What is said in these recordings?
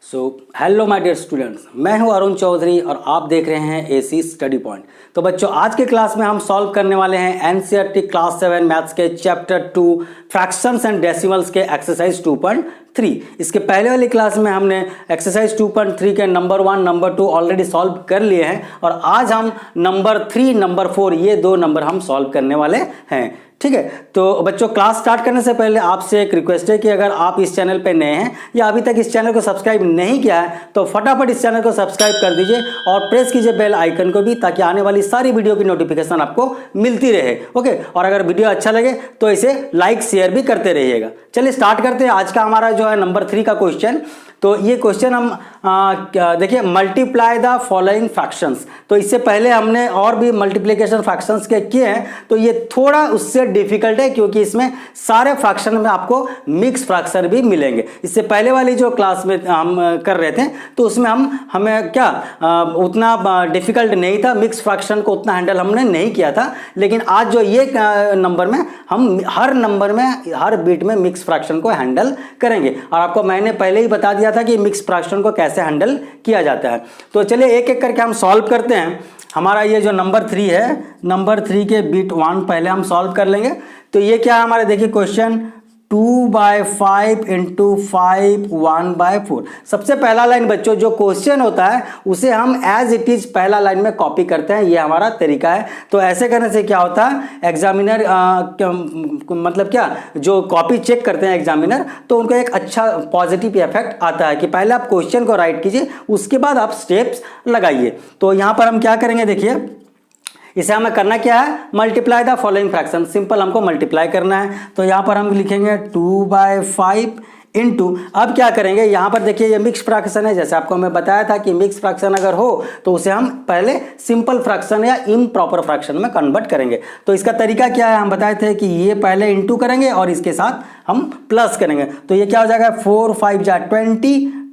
Hello my dear students, मैं हूं अरुण चौधरी और आप देख रहे हैं एसी स्टडी पॉइंट। तो बच्चों, आज के क्लास में हम सॉल्व करने वाले हैं एनसीईआरटी क्लास 7 मैथ्स के चैप्टर 2 फ्रैक्शंस एंड डेसिमल्स के एक्सरसाइज 2.3। इसके पहले वाली क्लास में हमने एक्सरसाइज 2.3 के नंबर 1 नंबर 2 ऑलरेडी सॉल्व कर लिए हैं और आज हम नंबर 3 नंबर 4 ये दो नंबर हम सॉल्व करने वाले हैं। ठीक है, तो बच्चों क्लास स्टार्ट करने से पहले आपसे एक रिक्वेस्ट है कि अगर आप इस चैनल पे नए हैं या अभी तक इस चैनल को सब्सक्राइब नहीं किया है तो फटाफट इस चैनल को सब्सक्राइब कर दीजिए और प्रेस कीजिए बेल आइकन को भी, ताकि आने वाली सारी वीडियो की नोटिफिकेशन आपको मिलती रहे। ओके, और अगर वीडियो अच्छा लगे तो इसे लाइक शेयर भी करते रहिएगा। चलिए स्टार्ट करते हैं। आज का हमारा जो है नंबर 3 का क्वेश्चन। तो ये क्वेश्चन हम देखिए, मल्टीप्लाई द फॉलोइंग फ्रैक्शंस। तो इससे पहले हमने और भी मल्टीप्लिकेशन फ्रैक्शंस के किए हैं, तो ये थोड़ा उससे डिफिकल्ट है क्योंकि इसमें सारे फ्रैक्शन में आपको मिक्स फ्रैक्शन भी मिलेंगे। इससे पहले वाली जो क्लास में हम कर रहे थे तो उसमें हमें क्या उतना डिफिकल्ट नहीं था, मिक्स फ्रैक्शन को उतना हैंडल हमने नहीं किया था। लेकिन आज जो ये नंबर में हम हर नंबर में हर बीट में मिक्स फ्रैक्शन को हैंडल करेंगे और आपको मैंने पहले ही बता दिया था कि मिक्स फ्रैक्शन को कैसे हैंडल किया जाता है। तो चलिए एक एक करके हम सॉल्व करते हैं। हमारा ये जो नंबर 3 है, नंबर 3 के बीट 1 पहले हम सॉल्व कर लेंगे। तो ये क्या है हमारे, देखिए क्वेश्चन 2/5 इंटू 5 1/4। सबसे पहला लाइन बच्चों जो क्वेश्चन होता है उसे हम एज इट इज पहला लाइन में कॉपी करते हैं, ये हमारा तरीका है। तो ऐसे करने से क्या होता है, एग्जामिनर मतलब क्या, जो कॉपी चेक करते हैं एग्जामिनर, तो उनको एक अच्छा पॉजिटिव इफेक्ट आता है कि पहले आप क्वेश्चन को राइट कीजिए, उसके बाद आप स्टेप्स लगाइए। तो यहाँ पर हम क्या करेंगे, देखिए इसे हमें करना क्या है, multiply the following fraction. Simple हमको मल्टीप्लाई करना है। तो यहाँ पर हम लिखेंगे 2/5 इंटू, अब क्या करेंगे, यहाँ पर देखिए ये मिक्स फ्रैक्शन है। जैसे आपको मैं बताया था कि मिक्स फ्रैक्शन अगर हो तो उसे हम पहले सिंपल फ्रैक्शन या इम्प्रॉपर फ्रैक्शन में कन्वर्ट करेंगे। तो इसका तरीका क्या है, हम बताए थे कि ये पहले इंटू करेंगे और इसके साथ हम प्लस करेंगे। तो ये क्या हो जाएगा, 4 5 जा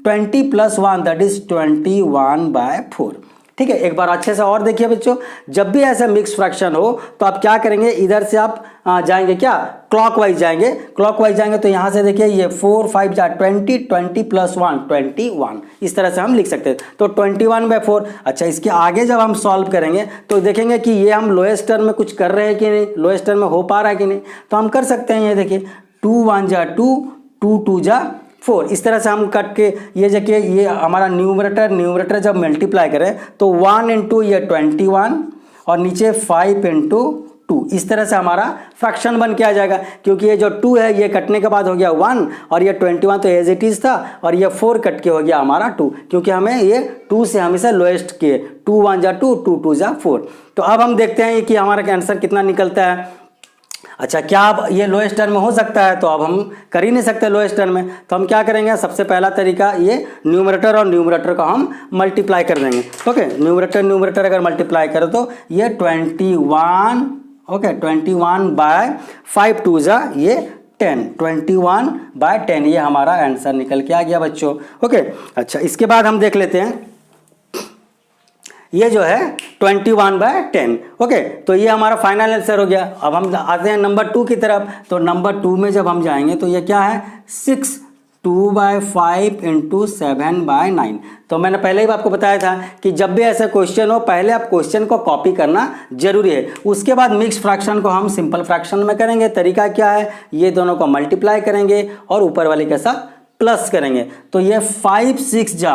20 प्लस 1 दैट इज 21/4। ठीक है, एक बार अच्छे से और देखिए बच्चों, जब भी ऐसा मिक्स फ्रैक्शन हो तो आप क्या करेंगे, इधर से आप जाएंगे क्या, क्लॉकवाइज जाएंगे। क्लॉकवाइज जाएंगे तो यहाँ से देखिए ये 4 5 जा 20 प्लस 1 21, इस तरह से हम लिख सकते हैं। तो 21/4। अच्छा, इसके आगे जब हम सॉल्व करेंगे तो देखेंगे कि ये हम लोएस्ट टर्म में कुछ कर रहे हैं कि नहीं, लोएस्ट टर्म में हो पा रहा है कि नहीं। तो हम कर सकते हैं, ये देखिए 2 1 जा 2 2 2 जा 4, इस तरह से हम कट के ये देखिए, ये हमारा न्यूमरेटर जब मल्टीप्लाई करें तो 1 इंटू ये 21 और नीचे 5 इंटू 2, इस तरह से हमारा फ्रैक्शन बन के आ जाएगा। क्योंकि ये जो 2 है ये कटने के बाद हो गया 1 और ये 21 तो एज इट इज था और ये 4 कट के हो गया हमारा 2, क्योंकि हमें ये 2 से हम इसे लोएस्ट किए। 2 1 जा 2 2 2 जा 4। तो अब हम देखते हैं कि हमारा आंसर कितना निकलता है। अच्छा, क्या अब ये लोएस्ट टर्म में हो सकता है, तो अब हम कर ही नहीं सकते लोएस्ट टर्म में। तो हम क्या करेंगे, सबसे पहला तरीका, ये न्यूमरेटर और न्यूमरेटर को हम मल्टीप्लाई कर देंगे। ओके, न्यूमरेटर अगर मल्टीप्लाई करें तो ये 21, ओके 21/5 2 जा ये 10, 21/10, ये हमारा आंसर निकल के आ गया बच्चों। ओके, अच्छा इसके बाद हम देख लेते हैं, ये जो है 21/10। ओके, तो ये हमारा फाइनल आंसर हो गया। अब हम आते हैं नंबर 2 की तरफ। तो नंबर 2 में जब हम जाएंगे तो ये क्या है, 6 2/5 इंटू 7/9। तो मैंने पहले ही आपको बताया था कि जब भी ऐसा क्वेश्चन हो पहले आप क्वेश्चन को कॉपी करना जरूरी है, उसके बाद मिक्स फ्रैक्शन को हम सिंपल फ्रैक्शन में करेंगे। तरीका क्या है, ये दोनों को मल्टीप्लाई करेंगे और ऊपर वाले के साथ प्लस करेंगे। तो ये 5 6 जा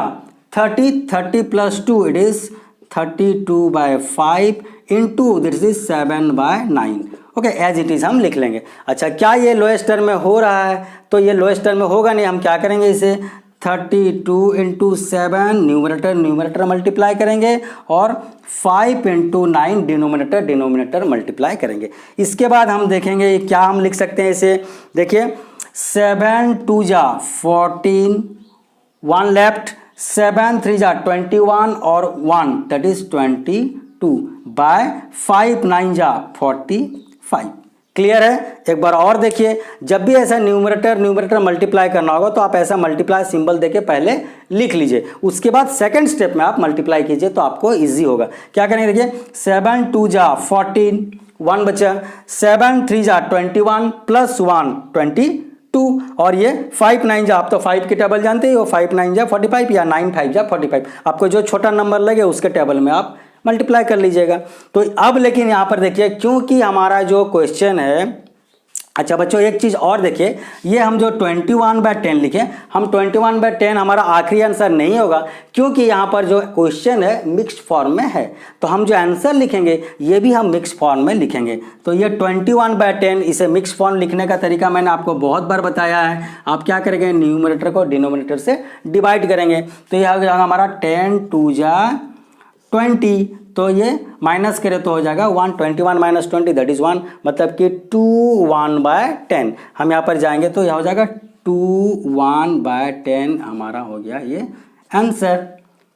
30 plus 2 it is 32/5 into this is 7/9। Okay, as it is हम लिख लेंगे। अच्छा, क्या ये लोएस्ट टर्म में हो रहा है, तो ये लोएस्ट टर्म में होगा नहीं। हम क्या करेंगे, इसे 32 इंटू 7 न्यूमरेटर मल्टीप्लाई करेंगे और 5 इंटू 9 डिनोमिनेटर मल्टीप्लाई करेंगे। इसके बाद हम देखेंगे क्या हम लिख सकते हैं इसे। देखिए 7 2 जा 14, 1 लेफ्ट, 7 3 जा 21 और 1 दैट इज 22/5 9 जा 45। क्लियर है। एक बार और देखिए, जब भी ऐसा न्यूमरेटर मल्टीप्लाई करना होगा तो आप ऐसा मल्टीप्लाई सिंबल देके पहले लिख लीजिए, उसके बाद सेकंड स्टेप में आप मल्टीप्लाई कीजिए तो आपको इजी होगा। क्या करेंगे, देखिए 7 2 जा 14, 1 बचा, 7 3 जा 21 प्लस 1 22, 2 और ये 5 9 जा, आप तो 5 के टेबल जानते ही हो, 5 9 जा 45 या 9 5 जा 45, आपको जो छोटा नंबर लगे उसके टेबल में आप मल्टीप्लाई कर लीजिएगा। तो अब लेकिन यहाँ पर देखिए, क्योंकि हमारा जो क्वेश्चन है, अच्छा बच्चों एक चीज़ और देखिए, ये हम जो 21/10 लिखे, हम 21/10 हमारा आखिरी आंसर नहीं होगा, क्योंकि यहाँ पर जो क्वेश्चन है मिक्स्ड फॉर्म में है, तो हम जो आंसर लिखेंगे ये भी हम मिक्स्ड फॉर्म में लिखेंगे। तो ये 21/10, इसे मिक्स्ड फॉर्म लिखने का तरीका मैंने आपको बहुत बार बताया है। आप क्या करेंगे, न्यूमरेटर को डिनोमिनेटर से डिवाइड करेंगे, तो यह हो जाएगा हमारा 10 2 जा 20, तो ये माइनस करें तो हो जाएगा 1, 21 माइनस 20 दैट इज 1, मतलब कि 21/10। हम यहाँ पर जाएंगे तो यह हो जाएगा 21/10 हमारा हो गया ये आंसर।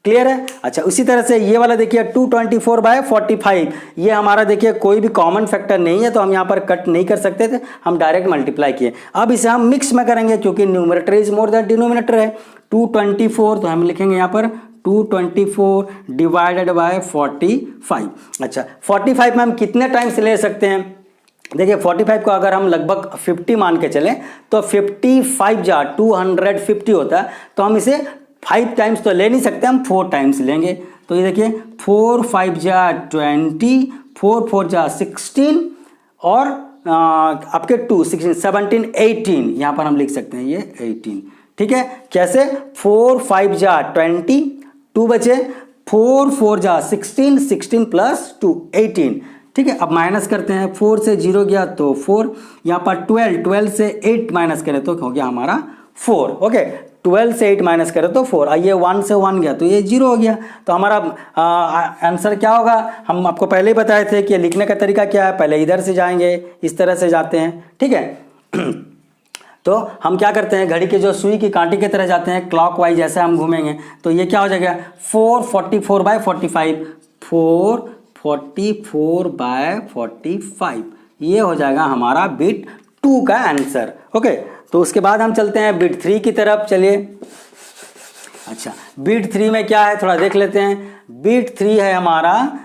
क्लियर है? अच्छा उसी तरह से ये वाला देखिए 224/45, ये हमारा देखिए कोई भी कॉमन फैक्टर नहीं है, तो हम यहाँ पर कट नहीं कर सकते थे, हम डायरेक्ट मल्टीप्लाई किए। अब इसे हम मिक्स में करेंगे, क्योंकि numerator is more than denominator है। 224 तो हम लिखेंगे यहाँ पर 224 डिवाइडेड बाय 45। अच्छा 45 में हम कितने टाइम्स ले सकते हैं, देखिए 45 को अगर हम लगभग 50 मान के चलें तो 55 जा 250 होता है, तो हम इसे 5 टाइम्स तो ले नहीं सकते, हम 4 टाइम्स लेंगे। तो ये देखिए 4 5 जा 20, 4 4 जा 16 और आपके 2 16 17 18, यहाँ पर हम लिख सकते हैं ये 18। ठीक है, कैसे 4 5 जा 20, 2 बचे, 4 4 जा 16, 16 प्लस 2 18। ठीक है, अब माइनस करते हैं, 4 से 0 गया तो 4, यहाँ पर 12, 12 से 8 माइनस करें तो हो गया हमारा 4। ओके 12 से 8 माइनस करें तो 4, ये 1 से 1 गया तो ये 0 हो गया। तो हमारा आंसर क्या होगा, हम आपको पहले ही बताए थे कि लिखने का तरीका क्या है, पहले इधर से जाएंगे, इस तरह से जाते हैं। ठीक है तो हम क्या करते हैं, घड़ी के जो सुई की कांटे की तरह जाते हैं, क्लॉकवाइज जैसे हम घूमेंगे, तो ये क्या हो जाएगा 444/45, 444/45, ये हो जाएगा हमारा बिट 2 का आंसर। ओके तो उसके बाद हम चलते हैं बिट 3 की तरफ, चलिए। अच्छा बिट 3 में क्या है थोड़ा देख लेते हैं। बिट 3 है हमारा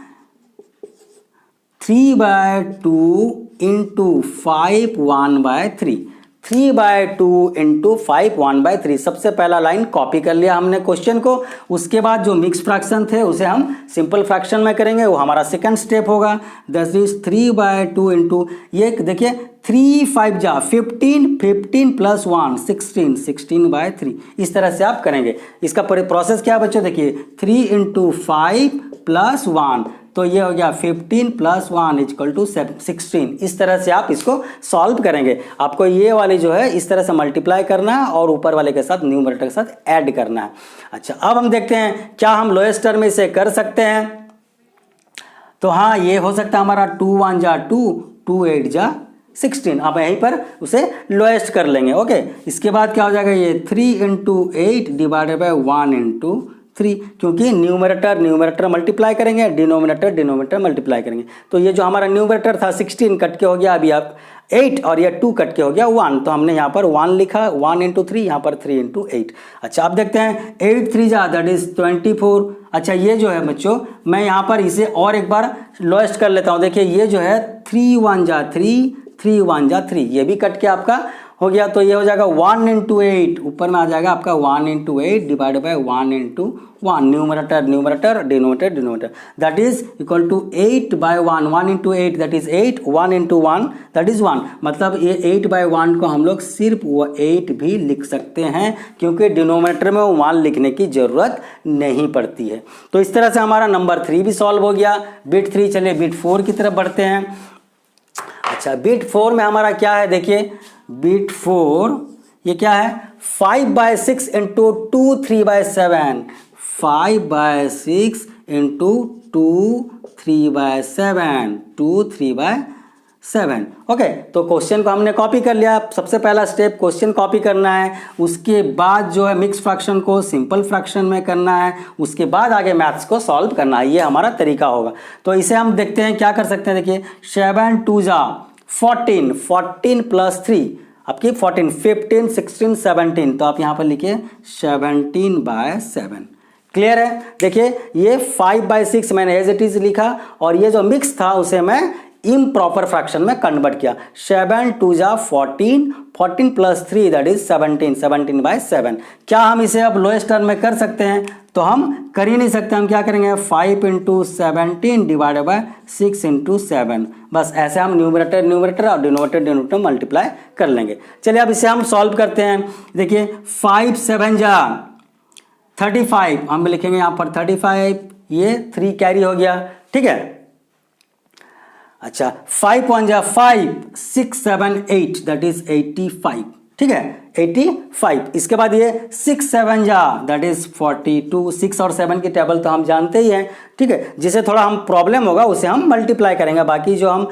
3/2 इंटू 5 1/3, 3/2 इंटू 5 1/3। सबसे पहला लाइन कॉपी कर लिया हमने क्वेश्चन को, उसके बाद जो मिक्स फ्रैक्शन थे उसे हम सिंपल फ्रैक्शन में करेंगे, वो हमारा सेकंड स्टेप होगा। दैट इज 3/2 इंटू, ये देखिए 3 5 जा 15, 15 प्लस 1 16, 16/3, इस तरह से आप करेंगे। इसका प्रोसेस क्या है बच्चों, देखिए 3 इंटू 5 प्लस 1, तो ये हो गया 15 प्लस 1 इक्वल टू 16। इस तरह से आप इसको सॉल्व करेंगे। आपको ये वाली जो है इस तरह से मल्टीप्लाई करना है और ऊपर वाले के साथ न्यूमरेटर के साथ ऐड करना है। अच्छा अब हम देखते हैं क्या हम लोएस्ट टर्म में इसे कर सकते हैं। तो हाँ ये हो सकता है हमारा 2 1 जा 2, 2 8 जा 16, आप यहीं पर उसे लोएस्ट कर लेंगे। ओके इसके बाद क्या हो जाएगा, ये 3 इंटू 8 डिवाइडेड बाई 1 इंटू 3, क्योंकि न्यूमरेटर मल्टीप्लाई करेंगे, डिनोमिनेटर मल्टीप्लाई करेंगे। तो ये जो हमारा न्यूमरेटर था 16 कट के हो गया अभी आप 8, और ये 2 कट के हो गया 1, तो हमने यहाँ पर 1 लिखा, 1 इंटू 3, यहाँ पर 3 इंटू 8। अच्छा आप देखते हैं 8 3 जा दैट इज 24। अच्छा ये जो है बच्चों, मैं यहाँ पर इसे और एक बार लोएस्ट कर लेता हूँ। देखिए ये जो है 3 1 जा 3, 3 1 जा 3, ये भी कट के आपका हो गया, तो ये हो जाएगा 1 इंटू 8, ऊपर में आ जाएगा आपका 1 into 8 divide by 1 into 1, numerator denominator that is equal to 8/1, 1 into 8 that is 8, 1 into 1 that is 1, मतलब ये 8/1 को हम लोग सिर्फ वो 8 भी लिख सकते हैं, क्योंकि डिनोमिनेटर में वो 1 लिखने की जरूरत नहीं पड़ती है। तो इस तरह से हमारा नंबर 3 भी सॉल्व हो गया, बिट 3। चलिए बिट 4 की तरफ बढ़ते हैं। अच्छा बिट 4 में हमारा क्या है, देखिए बिट 4 ये क्या है 5/6 इंटू 2 3/7, 5/6 इंटू 2 3/7, 2 3/7। ओके तो क्वेश्चन को हमने कॉपी कर लिया। सबसे पहला स्टेप क्वेश्चन कॉपी करना है, उसके बाद जो है मिक्स फ्रैक्शन को सिंपल फ्रैक्शन में करना है, उसके बाद आगे मैथ्स को सॉल्व करना है, ये हमारा तरीका होगा। तो इसे हम देखते हैं क्या कर सकते हैं। देखिए 7 2 जा 14, 14 प्लस 3 आपकी 14, 15 16 17, तो आप यहाँ पर लिखिए 17/7। क्लियर है? देखिए ये 5/6 मैंने एज इट इज लिखा, और ये जो मिक्स था उसे मैं इम्प्रॉपर फ्रैक्शन में कन्वर्ट किया। 7 2 जा 14, 14 प्लस 3 दैट इज 17, 17/7। क्या हम इसे अब लोएस्ट टर्म में कर सकते हैं? तो हम कर ही नहीं सकते। हम क्या करेंगे? 5 × 17 डिवाइडेड बाय 6 × 7। बस ऐसे हम न्यूमरेटर और डिनोमिनेटर मल्टीप्लाई कर लेंगे। चलिए अब इसे हम सॉल्व करते हैं। देखिए 5 7 जा 35, हम लिखेंगे यहाँ पर 35, ये 3 कैरी हो गया, ठीक है। अच्छा 5 1 जा 5, 6 7 8 दैट इज 85, ठीक है 85। इसके बाद ये 6 7 जा दैट इज 42। 6 और 7 की टेबल तो हम जानते ही हैं, ठीक है। जिसे थोड़ा हम प्रॉब्लम होगा उसे हम मल्टीप्लाई करेंगे। बाकी जो हम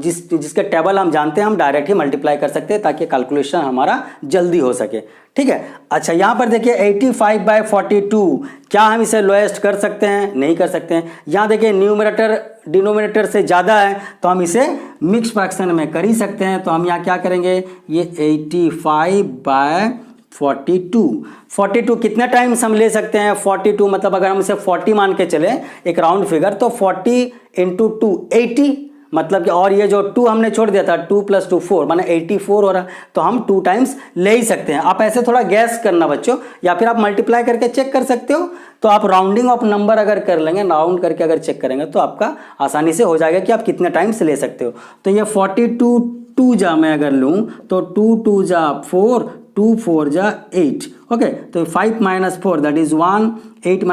जिसके टेबल हम जानते हैं हम डायरेक्ट ही मल्टीप्लाई कर सकते हैं ताकि कैलकुलेशन हमारा जल्दी हो सके, ठीक है। अच्छा यहाँ पर देखिए 85/42, क्या हम इसे लोएस्ट कर सकते हैं? नहीं कर सकते हैं। यहाँ देखिए न्यूमरेटर डिनोमिनेटर से ज़्यादा है तो हम इसे मिक्स फ्रैक्शन में कर ही सकते हैं। तो हम यहाँ क्या करेंगे? ये 85/42, 42 कितने टाइम्स हम ले सकते हैं? 42 मतलब अगर हम इसे 40 मान के चले, एक राउंड फिगर, तो 40 × 2 80, मतलब कि, और ये जो 2 हमने छोड़ दिया था, 2 + 2 4 माने 84 हो रहा, तो हम 2 टाइम्स ले ही सकते हैं। आप ऐसे थोड़ा गैस करना बच्चों, या फिर आप मल्टीप्लाई करके चेक कर सकते हो। तो आप राउंडिंग ऑफ नंबर अगर कर लेंगे, राउंड करके अगर चेक करेंगे तो आपका आसानी से हो जाएगा कि आप कितने टाइम्स ले सकते हो। तो ये 42 2 जा मैं अगर लूँ तो 2 2 जा 4, 2 4 जा 8, ओके। तो 5 - 4 दैट इज 1, 8 -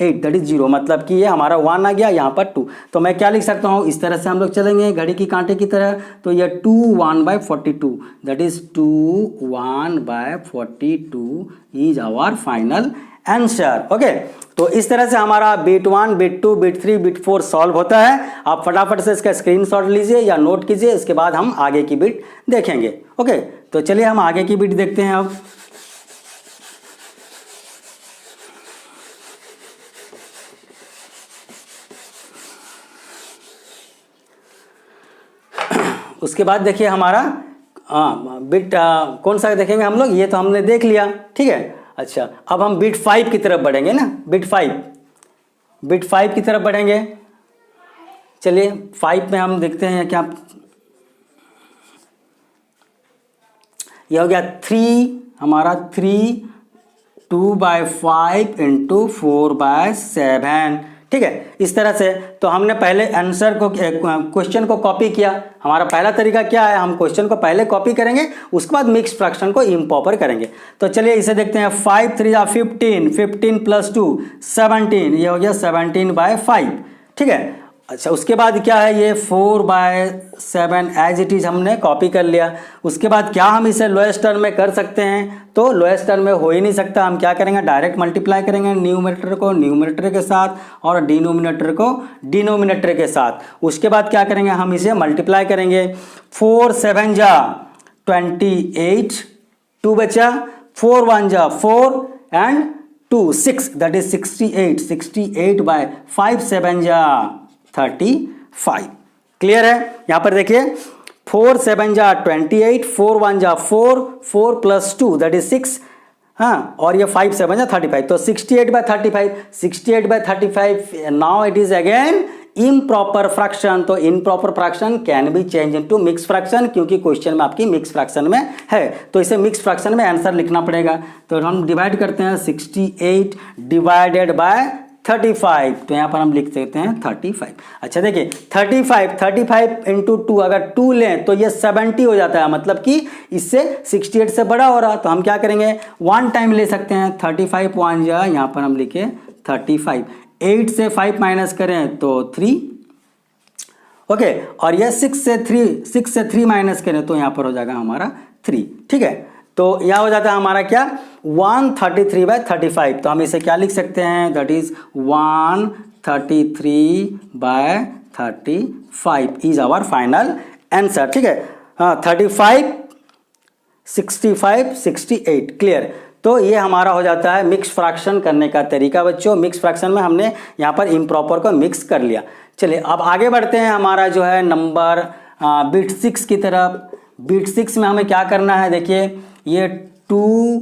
8 दैट इज 0, मतलब कि ये हमारा 1 आ गया, यहाँ पर 2। तो मैं क्या लिख सकता हूँ? इस तरह से हम लोग चलेंगे घड़ी की कांटे की तरह। तो ये 2 1/42 that is 2 1/42 is our final answer, okay. तो इस तरह से हमारा bit 1, bit 2, bit 3, bit 4 solve होता है। आप फटाफट से इसका स्क्रीनशॉट लीजिए या नोट कीजिए, इसके बाद हम आगे की बिट देखेंगे, ओके। तो चलिए हम आगे की बिट देखते हैं अब। उसके बाद देखिए हमारा बिट कौन सा देखेंगे हम लोग? ये तो हमने देख लिया, ठीक है। अच्छा अब हम बिट 5 की तरफ बढ़ेंगे ना, बिट 5 की तरफ बढ़ेंगे। चलिए 5 में हम देखते हैं क्या, ये हो गया 3, हमारा 3 2/5 × 4/7, ठीक है। इस तरह से तो हमने पहले आंसर को, क्वेश्चन को कॉपी किया। हमारा पहला तरीका क्या है? हम क्वेश्चन को पहले कॉपी करेंगे, उसके बाद मिक्स फ्रैक्शन को इम्प्रॉपर करेंगे। तो चलिए इसे देखते हैं। 5 3 जा 15, 15 + 2 17, ये हो गया 17/5, ठीक है। अच्छा उसके बाद क्या है? ये 4/7 एज इट इज हमने कॉपी कर लिया। उसके बाद क्या हम इसे लोएस्ट टर्म में कर सकते हैं? तो लोएस्ट टर्म में हो ही नहीं सकता। हम क्या करेंगे? डायरेक्ट मल्टीप्लाई करेंगे न्यूमरेटर को न्यूमरेटर के साथ और डिनोमिनेटर को डिनोमिनेटर के साथ। उसके बाद क्या करेंगे? हम इसे मल्टीप्लाई करेंगे। 4 7 जा 28, 2 बचा, 4 1 जा 4 एंड 2 6 दैट इज 68, 68/5 7 जा 35। क्लियर है? यहां पर देखिए 4 7 जा 28, 4 1 जा 4, 4 + 2 दैट इज 6, हाँ, और ये 5 7 जा 35, तो 68/35, 68/35। Now it is again improper fraction. तो improper fraction can be change into mix fraction, क्योंकि क्वेश्चन में आपकी मिक्स फ्रैक्शन में है, तो इसे मिक्स फ्रैक्शन में आंसर लिखना पड़ेगा। तो हम डिवाइड करते हैं 68 डिवाइडेड बाय 35, तो यहाँ पर हम लिख सकते हैं 35। अच्छा देखिए 35 × 2, अगर 2 लें तो ये 70 हो जाता है, मतलब कि इससे 68 से बड़ा हो रहा। तो हम क्या करेंगे? 1 टाइम ले सकते हैं। 35 1 जा, यहाँ पर हम लिखे 35, 8 से 5 माइनस करें तो 3, ओके। और यह 6 से 3 माइनस करें तो यहाँ पर हो जाएगा हमारा 3, ठीक है। तो यह हो जाता है हमारा क्या? 133/35। तो हम इसे क्या लिख सकते हैं? That is 133/35 is our final answer, ठीक है। हाँ 35 65 68, क्लियर। तो ये हमारा हो जाता है मिक्स फ्रैक्शन करने का तरीका बच्चों। मिक्स फ्रैक्शन में हमने यहाँ पर इम्प्रॉपर को मिक्स कर लिया। चलिए अब आगे बढ़ते हैं हमारा जो है नंबर बिट 6 की तरफ। बिट 6 में हमें क्या करना है? देखिए ये 2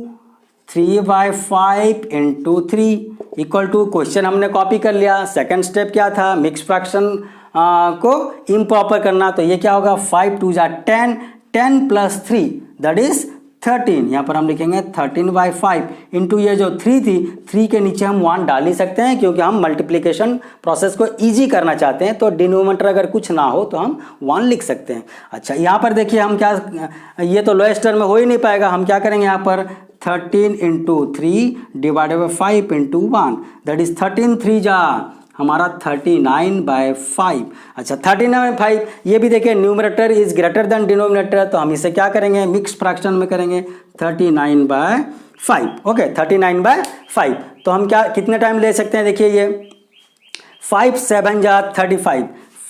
3/5 × 3 इक्वल टू, क्वेश्चन हमने कॉपी कर लिया। सेकंड स्टेप क्या था? मिक्स फ्रैक्शन को इम्प्रॉपर करना, तो ये क्या होगा 5 2 जा 10, 10 प्लस 3 दैट इज 13, यहाँ पर हम लिखेंगे 13/5 इंटू ये जो 3 थी, 3 के नीचे हम 1 डाल ही सकते हैं क्योंकि हम मल्टीप्लिकेशन प्रोसेस को इजी करना चाहते हैं, तो डिनोमिनेटर अगर कुछ ना हो तो हम 1 लिख सकते हैं। अच्छा यहाँ पर देखिए हम क्या, ये तो लोएस्ट टर्म में हो ही नहीं पाएगा, हम क्या करेंगे यहाँ पर 13 into 3 divided by 5 into 1 that is 13 3 जा हमारा 39/5। अच्छा 39/5, ये भी देखिए numerator is greater than denominator, तो हम इसे क्या करेंगे मिक्स फ्रैक्शन में करेंगे 39/5। ओके 39/5, तो हम क्या कितने टाइम ले सकते हैं, देखिए ये 5 7 जा 35,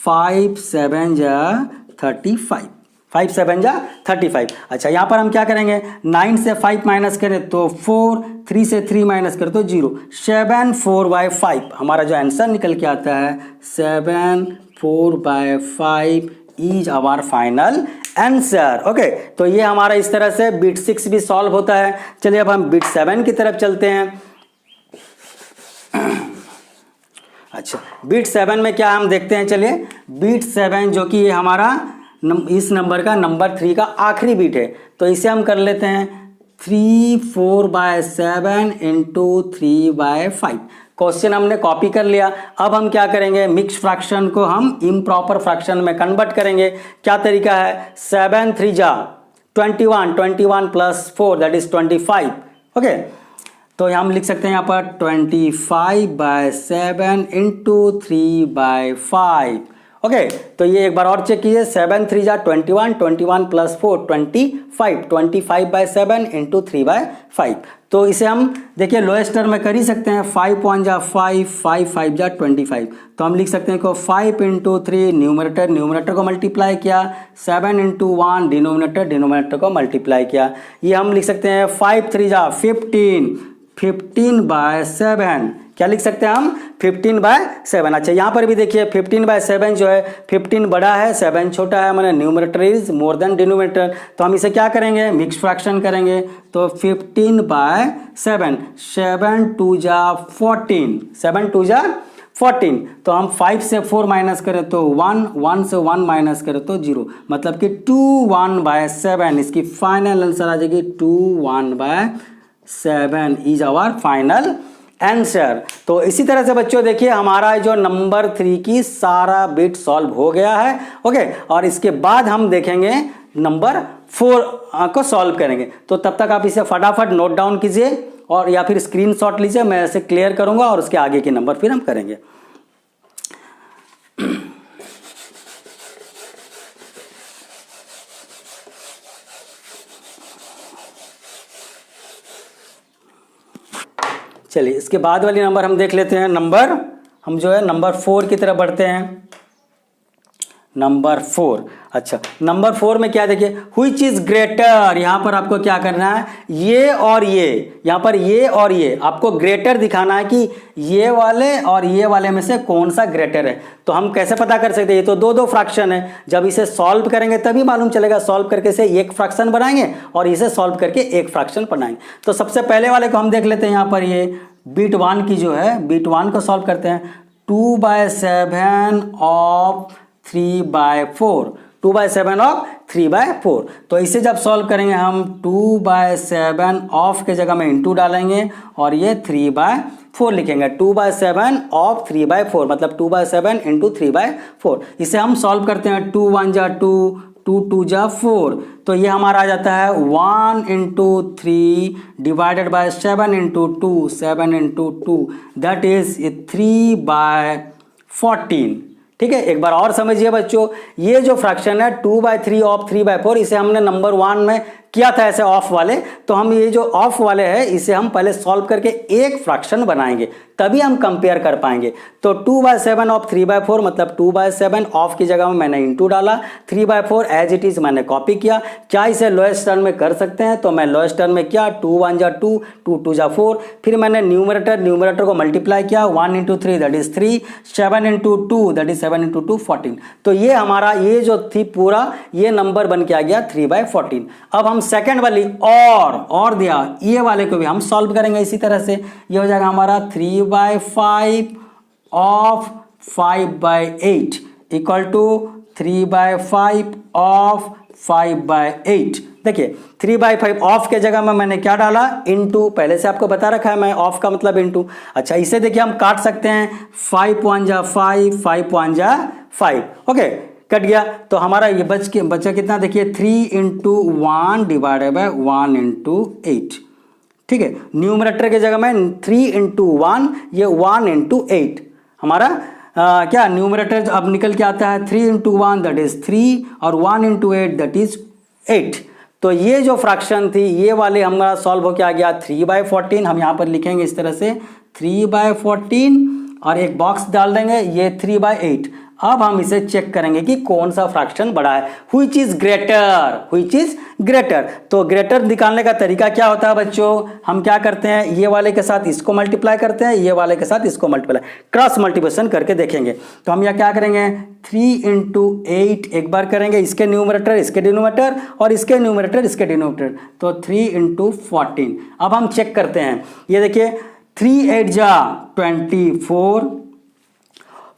5 7 जा 35, 5 7 जा 35। अच्छा यहाँ पर हम क्या करेंगे 9 से 5 माइनस करें तो 4, 3 से 3 माइनस करें तो 0, 7 4/5 हमारा जो आंसर निकल के आता है 7 4/5 is our final answer. Okay, तो ये हमारा इस तरह से बीट 6 भी सॉल्व होता है। चलिए अब हम बीट 7 की तरफ चलते हैं। अच्छा बीट 7 में क्या हम देखते हैं, चलिए बीट 7 जो कि ये हमारा इस नंबर का नंबर 3 का आखिरी बीट है, तो इसे हम कर लेते हैं 3 4/7 इंटू 3/5। क्वेश्चन हमने कॉपी कर लिया। अब हम क्या करेंगे मिक्स फ्रैक्शन को हम इम्प्रॉपर फ्रैक्शन में कन्वर्ट करेंगे। क्या तरीका है, 7 3 जा 21, 21 प्लस 4 दैट इज 25। ओके, तो हम लिख सकते हैं यहाँ पर 25/7 इंटू 3/5। ओके, तो ये एक बार और चेक कीजिए, 7 3 जा 21, 21 प्लस 4 25, 25/7 इंटू 3/5। तो इसे हम देखिए लोएस्ट टर्म में कर ही सकते हैं, 5 1 जा 5, 5 5 जा 25, तो हम लिख सकते हैं को 5 इंटू 3 न्यूमरेटर को मल्टीप्लाई किया, 7 इंटू 1 डिनोमिनेटर को मल्टीप्लाई किया। ये हम लिख सकते हैं 5 3 जा 15, 15/7 क्या लिख सकते हैं हम 15/7। अच्छा यहाँ पर भी देखिए 15/7 जो है 15 बड़ा है 7 छोटा है, माने numerator is more than denominator, तो हम इसे क्या करेंगे मिक्स फ्रैक्शन करेंगे, तो 15/7, 7 2 जा 14, 7 2 जा 14, तो हम 5 से 4 माइनस करें तो 1, 1 से 1 माइनस करें तो 0, मतलब कि 21/7 इसकी फाइनल आंसर आ जाएगी 21/7 इज आवर फाइनल आंसर। तो इसी तरह से बच्चों देखिए हमारा जो नंबर 3 की सारा बिट सॉल्व हो गया है। ओके, और इसके बाद हम देखेंगे नंबर 4 को सॉल्व करेंगे। तो तब तक आप इसे फटाफट नोट डाउन कीजिए और या फिर स्क्रीनशॉट लीजिए, मैं ऐसे क्लियर करूंगा और उसके आगे के नंबर फिर हम करेंगे। चलिए इसके बाद वाली नंबर हम देख लेते हैं। हम जो है नंबर 4 की तरफ बढ़ते हैं। नंबर 4, अच्छा नंबर 4 में क्या देखिए, व्हिच इज ग्रेटर, यहाँ पर आपको क्या करना है ये और ये, यहाँ पर ये और ये आपको ग्रेटर दिखाना है कि ये वाले और ये वाले में से कौन सा ग्रेटर है। तो हम कैसे पता कर सकते हैं, ये तो दो फ्रैक्शन है, जब इसे सॉल्व करेंगे तभी मालूम चलेगा। सॉल्व करके इसे एक फ्रैक्शन बनाएंगे और इसे सॉल्व करके एक फ्रैक्शन बनाएंगे। तो सबसे पहले वाले को हम देख लेते हैं, यहाँ पर ये बीट 1 की जो है बीट 1 को सॉल्व करते हैं। 2/7 ऑफ 3/4, 2/7 ऑफ 3/4, तो इसे जब सॉल्व करेंगे हम 2/7 ऑफ के जगह में इंटू डालेंगे और ये 3/4 लिखेंगे। 2/7 ऑफ 3/4 मतलब 2/7 इंटू 3/4। इसे हम सॉल्व करते हैं, 2 1 जा 2, 2 2 जा 4, तो ये हमारा आ जाता है 1 into 3 divided by 7 into 2, 7 into 2 that is 3/14। ठीक है, एक बार और समझिए बच्चों, ये जो फ्रैक्शन है 2/3 ऑफ 3/4, इसे हमने नंबर 1 में किया था ऐसे ऑफ वाले, तो हम ये जो ऑफ वाले हैं इसे हम पहले सॉल्व करके एक फ्रैक्शन बनाएंगे तभी हम कंपेयर कर पाएंगे। तो 2/7 ऑफ 3/4 मतलब 2/7 ऑफ की जगह में मैंने इंटू डाला, 3/4 एज इट इज मैंने कॉपी किया। क्या इसे लोएस्ट टर्म में कर सकते हैं, तो मैं लोएस्ट टर्म में किया, 2 1 जा 2, 2 2 जा 4, फिर मैंने न्यूमरेटर को मल्टीप्लाई किया, 1 into 3 that is 3, 7 into 2 that is 7 into 2 14। तो ये हमारा ये जो थी पूरा ये नंबर बन के आ गया 3/14। अब हम सेकंड वाली और दिया, ये वाले को भी हम सॉल्व करेंगे इसी तरह से। ये हो जाएगा हमारा 3/5 ऑफ 5/8 इक्वल टू 3/5 ऑफ 5/8। देखिए 3/5 ऑफ के जगह में मैंने क्या डाला, इनटू, पहले से आपको बता रखा है मैं ऑफ का मतलब इनटू। अच्छा इसे देखिए हम काट सकते हैं, 5 1 जा 5, 5 1 जा 5, ओके कट गया। तो हमारा ये बचा कितना, देखिए 3 × 1 डिवाइडेड बाय 1 × 8, ठीक है। न्यूमरेटर के जगह में 3 × 1, ये 1 × 8 हमारा क्या न्यूमरेटर अब निकल के आता है 3 × 1 दैट इज 3 और 1 × 8 दैट इज 8। तो ये जो फ्रैक्शन थी ये वाले हमारा सॉल्व होके आ गया 3/14। हम यहाँ पर लिखेंगे इस तरह से 3/14 और एक बॉक्स डाल देंगे, ये 3/8। अब हम इसे चेक करेंगे कि कौन सा फ्रैक्शन बड़ा है, which is greater, which is greater. तो ग्रेटर निकालने का तरीका क्या होता है बच्चों, हम क्या करते हैं, ये वाले के साथ इसको मल्टीप्लाई करते हैं, ये वाले के साथ इसको मल्टीप्लाई, क्रॉस मल्टीप्लिकेशन करके देखेंगे। तो हम यह क्या करेंगे, 3 × 8 एक बार करेंगे, इसके न्यूमरेटर इसके डिनोमिनेटर और इसके न्यूमरेटर इसके डिनोमिनेटर, तो 3 × 14। अब हम चेक करते हैं, ये देखिए 3 8 जा 24,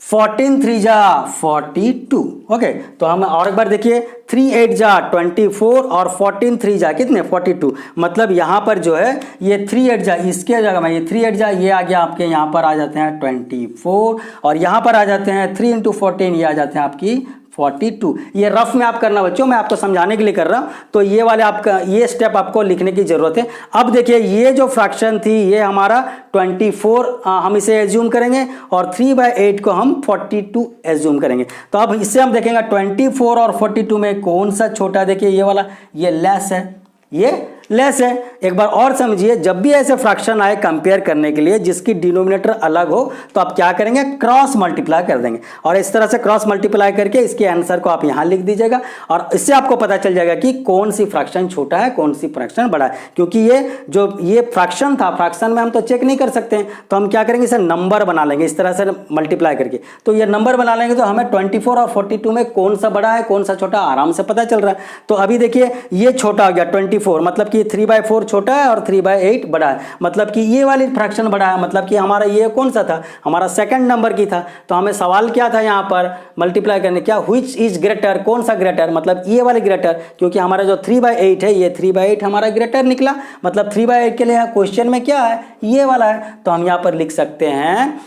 14 3 जा 42, ओके। तो हम और एक बार देखिए 3 8 जा 24 और 14 3 जा कितने 42, मतलब यहाँ पर जो है ये 3 8 जा, इसके जगह में ये 3 8 जा ये आ गया आपके, यहाँ पर आ जाते हैं 24 और यहाँ पर आ जाते हैं 3 × 14 ये आ जाते हैं आपकी 42। ये रफ में आप करना बच्चों, मैं आपको समझाने के लिए कर रहा हूँ, तो ये वाले आपका ये स्टेप आपको लिखने की जरूरत है। अब देखिए ये जो फ्रैक्शन थी ये हमारा 24 हम इसे एज्यूम करेंगे और 3/8 को हम 42 एज्यूम करेंगे। तो अब इससे हम देखेंगे 24 और 42 में कौन सा छोटा है, देखिए ये वाला, ये लेस है, ये लेस है। एक बार और समझिए, जब भी ऐसे फ्रैक्शन आए कंपेयर करने के लिए जिसकी डिनोमिनेटर अलग हो तो आप क्या करेंगे, क्रॉस मल्टीप्लाई कर देंगे और इस तरह से क्रॉस मल्टीप्लाई करके इसके आंसर को आप यहां लिख दीजिएगा और इससे आपको पता चल जाएगा कि कौन सी फ्रैक्शन छोटा है कौन सी फ्रैक्शन बड़ा है। क्योंकि ये जो ये फ्रैक्शन था, फ्रैक्शन में हम तो चेक नहीं कर सकते हैं, तो हम क्या करेंगे, इसे नंबर बना लेंगे इस तरह से मल्टीप्लाई करके। तो ये नंबर बना लेंगे तो हमें 24 और 42 में कौन सा बड़ा है कौन सा छोटा आराम से पता चल रहा है। तो अभी देखिए ये छोटा हो गया 24, मतलब कि 3/4 छोटा है और 3/8 बड़ा है, मतलब कि ये वाली फ्रैक्शन बड़ा है, मतलब कि हमारा ये कौन सा था, हमारा सेकंड नंबर की था। तो हमें सवाल क्या था यहाँ पर मल्टीप्लाई करने, क्या व्हिच इज ग्रेटर, कौन सा ग्रेटर, मतलब ये वाले ग्रेटर, क्योंकि हमारा जो 3/8 है ये 3/8 हमारा ग्रेटर निकला, मतलब 3/8 के लिए क्वेश्चन में क्या है, ये वाला है। तो हम यहाँ पर लिख सकते हैं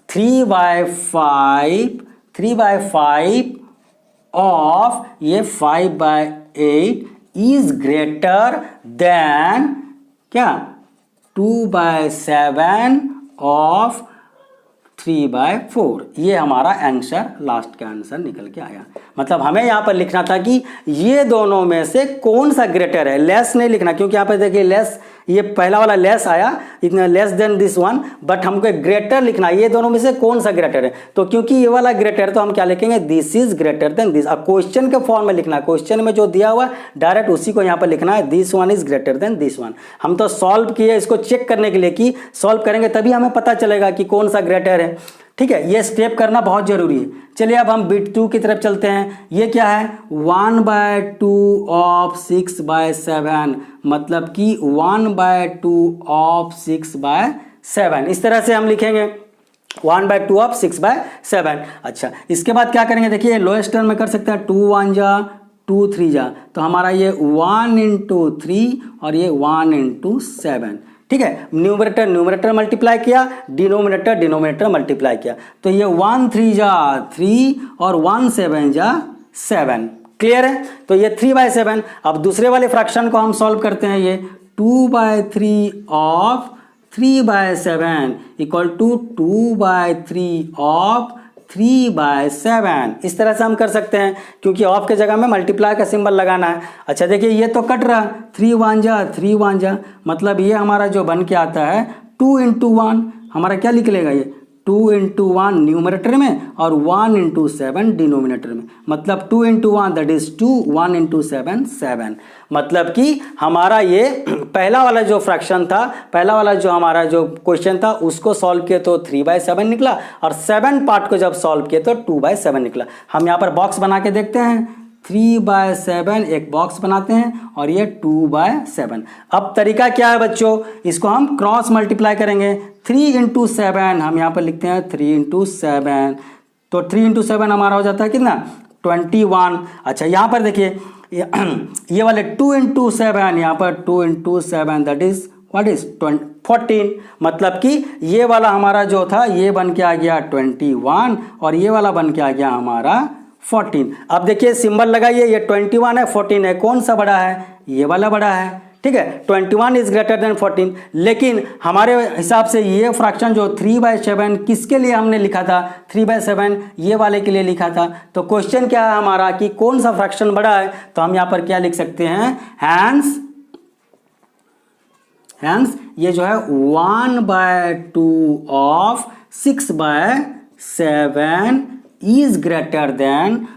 3/5 ऑफ ये 5/8 is greater than क्या 2/7 of 3/4। ये हमारा आंसर, लास्ट का आंसर निकल के आया। मतलब हमें यहाँ पर लिखना था कि ये दोनों में से कौन सा ग्रेटर है, लेस नहीं लिखना, क्योंकि यहाँ पर देखिए लेस, ये पहला वाला लेस आया, इतना less than this one, but हमको ग्रेटर लिखना, ये दोनों में से कौन सा ग्रेटर है। तो क्योंकि ये वाला ग्रेटर, तो हम क्या लिखेंगे, this is greater then this. अब क्वेश्चन के फॉर्म में लिखना, क्वेश्चन में जो दिया हुआ डायरेक्ट उसी को यहाँ पर लिखना है, this one is greater then this one. हम तो सॉल्व किए इसको चेक करने के लिए कि सॉल्व करेंगे तभी हमें पता चलेगा कि कौन सा ग्रेटर है, ठीक है। ये स्टेप करना बहुत जरूरी है। चलिए अब हम बिट 2 की तरफ चलते हैं। ये क्या है, 1/2 ऑफ 6/7, मतलब कि 1/2 ऑफ 6/7, इस तरह से हम लिखेंगे 1/2 ऑफ 6/7। अच्छा इसके बाद क्या करेंगे, देखिए लोएस्ट टर्म में कर सकते हैं, 2 1 जा 2 3 जा, तो हमारा ये 1 × 3 और ये 1 × 7, ठीक है। न्यूमरेटर मल्टीप्लाई किया, डिनोमिनेटर मल्टीप्लाई किया, तो ये 1 3 जा 3 और 1 7 जा 7, क्लियर है। तो ये 3/7। अब दूसरे वाले फ्रैक्शन को हम सॉल्व करते हैं, ये 2/3 ऑफ 3/7 इक्वल टू 2/3 ऑफ 3/7, इस तरह से हम कर सकते हैं, क्योंकि ऑफ के जगह में मल्टीप्लाई का सिंबल लगाना है। अच्छा देखिए ये तो कट रहा, 3 1 जा 3 1 जा, मतलब ये हमारा जो बन के आता है 2 × 1, हमारा क्या निकलेगा, ये 2 × 1 न्यूमरेटर में और 1 × 7 डिनोमिनेटर में, मतलब 2 × 1 दैट इज 2, 1 × 7 7, मतलब कि हमारा ये पहला वाला जो फ्रैक्शन था, पहला वाला जो हमारा जो क्वेश्चन था उसको सॉल्व किए तो 3/7 निकला और 7 पार्ट को जब सॉल्व किए तो 2/7 निकला। हम यहाँ पर बॉक्स बना के देखते हैं, 3/7 एक बॉक्स बनाते हैं और ये 2/7। अब तरीका क्या है बच्चों, इसको हम क्रॉस मल्टीप्लाई करेंगे, 3 × 7 हम यहाँ पर लिखते हैं 3 × 7, तो 3 इंटू 7 हमारा हो जाता है कितना 21। अच्छा यहाँ पर देखिए ये वाले 2 इंटू 7, यहाँ पर 2 into 7 that is what is 14। मतलब कि ये वाला हमारा जो था ये बन के आ गया 21 और ये वाला बन के आ गया हमारा 14। अब देखिए सिंबल लगाइए, ये 21 है 14 है, कौन सा बड़ा है, ये वाला बड़ा है, ठीक है 21 इज ग्रेटर देन 14। लेकिन हमारे हिसाब से ये फ्रैक्शन जो 3/7 किसके लिए हमने लिखा था, 3/7 ये वाले के लिए लिखा था। तो क्वेश्चन क्या है हमारा कि कौन सा फ्रैक्शन बड़ा है, तो हम यहाँ पर क्या लिख सकते हैं, हैंस ये जो है 1/2 of 6/7 is greater than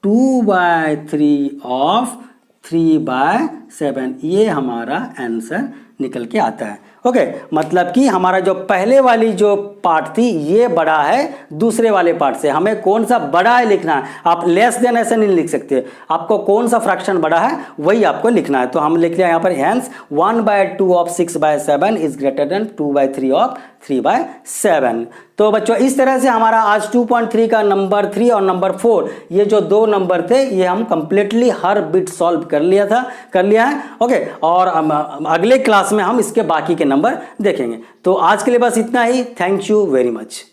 2/3 of 3/7। ये हमारा आंसर निकल के आता है। ओके मतलब कि हमारा जो पहले वाली जो पार्ट थी ये बड़ा है दूसरे वाले पार्ट से, हमें कौन सा बड़ा है लिखना है। आप लेस देन ऐसे नहीं लिख सकते, आपको कौन सा फ्रैक्शन बड़ा है वही आपको लिखना है। तो हम लिख लिया यहाँ पर hence 1/2 of 6/7 is greater than 2/3 of 3/7। तो बच्चों इस तरह से हमारा आज 2.3 का नंबर 3 और नंबर 4 ये जो दो नंबर थे ये हम कंप्लीटली हर बिट सॉल्व कर लिया है। ओके और अगले क्लास में हम इसके बाकी के नंबर देखेंगे। तो आज के लिए बस इतना ही। Thank you very much.